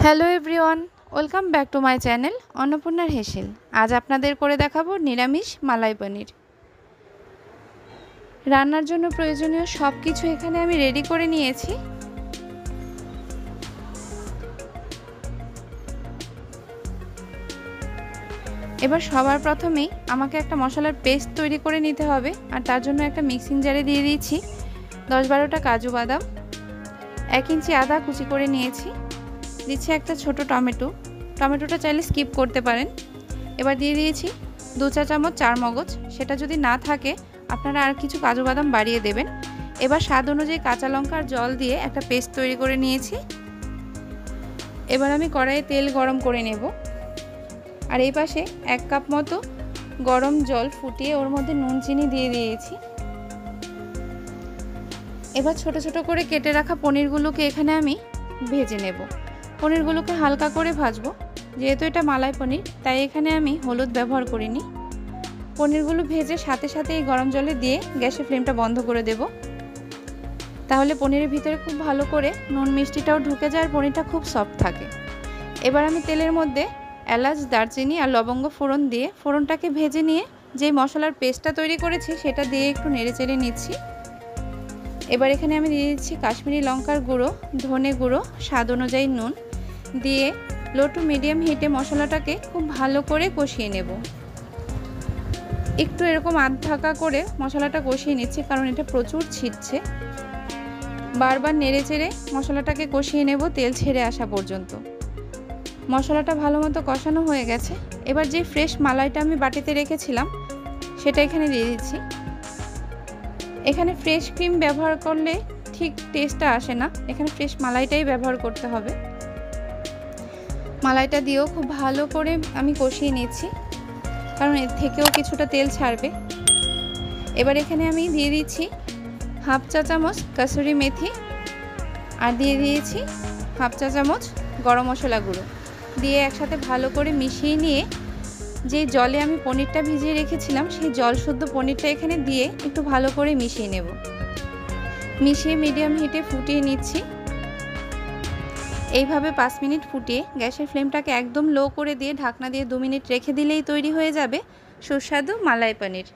Hello everyone, welcome back to my channel অন্নপূর্ণার হেসেল। আজ আপনাদের করে দেখাবো নিরামিষ মালাই পনির। রান্নার জন্য প্রয়োজনীয় সব কিছু এখানে আমি রেডি করে নিয়েছি। এবার সবার প্রথমেই আমাকে একটা মশলার পেস্ট তৈরি করে নিতে হবে, আর তার জন্য একটা মিক্সিং জারে দিয়ে দিয়েছি 10-12টা কাজু বাদাম, 1 ইঞ্চি আদা কুচি করে নিয়েছি, দিচ্ছি একটা ছোট টমেটোটা চাইলে স্কিপ করতে পারেন। এবার দিয়ে দিয়েছি 2 চা চামচ চারমগজ, সেটা যদি না থাকে আপনারা আর কিছু কাজু বাদাম বাড়িয়ে দেবেন। এবার স্বাদ অনুযায়ী কাঁচা লঙ্কা আর জল দিয়ে একটা পেস্ট তৈরি করে নিয়েছি। এবার আমি কড়াইয়ে তেল গরম করে নেব, আর এই পাশে 1 কাপ মতো গরম জল ফুটিয়ে ওর মধ্যে নুন চিনি দিয়ে দিয়েছি। এবার ছোট ছোট করে কেটে রাখা পনিরগুলোকে এখানে আমি ভেজে নেব। পনিরগুলোকে হালকা করে ভাজবো, যেহেতু এটা মালাই পনির তাই এখানে আমি হলুদ ব্যবহার করিনি। পনিরগুলো ভেজে সাথে সাথে এই গরম জলে দিয়ে গ্যাসের ফ্লেমটা বন্ধ করে দেব, তাহলে পনিরের ভিতরে খুব ভালো করে নুন মিষ্টিটাও ঢুকে যায় আর পনিরটা খুব সফট থাকে। এবার আমি তেলের মধ্যে এলাচ, দারচিনি আর লবঙ্গ ফোড়ন দিয়ে ফোড়নটাকে ভেজে নিয়ে যেই মশলার পেস্টটা তৈরি করেছি সেটা দিয়ে একটু নেড়েচেড়ে নিচ্ছি। এবার এখানে আমি দিয়ে দিচ্ছি কাশ্মীরি লঙ্কার গুঁড়ো, ধনে গুঁড়ো, স্বাদ অনুযায়ী নুন দিয়ে লো টু মিডিয়াম হিটে মশলাটাকে খুব ভালো করে কষিয়ে নেব। একটু এরকম আধ ঢাকা করে মশলাটা কষিয়ে নিচ্ছি, কারণ এটা প্রচুর ছিটছে। বারবার নেড়েচেড়ে মশলাটাকে কষিয়ে নেব তেল ছেড়ে আসা পর্যন্ত। মশলাটা ভালো মতো কষানো হয়ে গেছে। এবার যে ফ্রেশ মালাইটা আমি বাটিতে রেখেছিলাম সেটা এখানে দিয়ে দিচ্ছি। এখানে ফ্রেশ ক্রিম ব্যবহার করলে ঠিক টেস্টটা আসে না, এখানে ফ্রেশ মালাইটাই ব্যবহার করতে হবে। মালাইটা দিয়েও খুব ভালো করে আমি কষিয়ে নিচ্ছি, কারণ এর থেকেও কিছুটা তেল ছাড়বে। এবার এখানে আমি দিয়ে দিচ্ছি 1/2 চা চামচ কাসুরি মেথি, আর দিয়ে দিয়েছি 1/2 চা চামচ গরম মশলা গুঁড়ো দিয়ে একসাথে ভালো করে মিশিয়ে নিয়ে যেই জলে আমি পনিরটা ভিজিয়ে রেখেছিলাম সেই জল শুদ্ধ পনিরটা এখানে দিয়ে একটু ভালো করে মিশিয়ে নেব। মিশিয়ে মিডিয়াম হিটে ফুটিয়ে নিচ্ছি। এইভাবে 5 মিনিট ফুটিয়ে গ্যাসের ফ্লেমটাকে একদম লো করে দিয়ে ঢাকনা দিয়ে 2 মিনিট রেখে দিলেই তৈরি হয়ে যাবে সুস্বাদু মালাই পনির।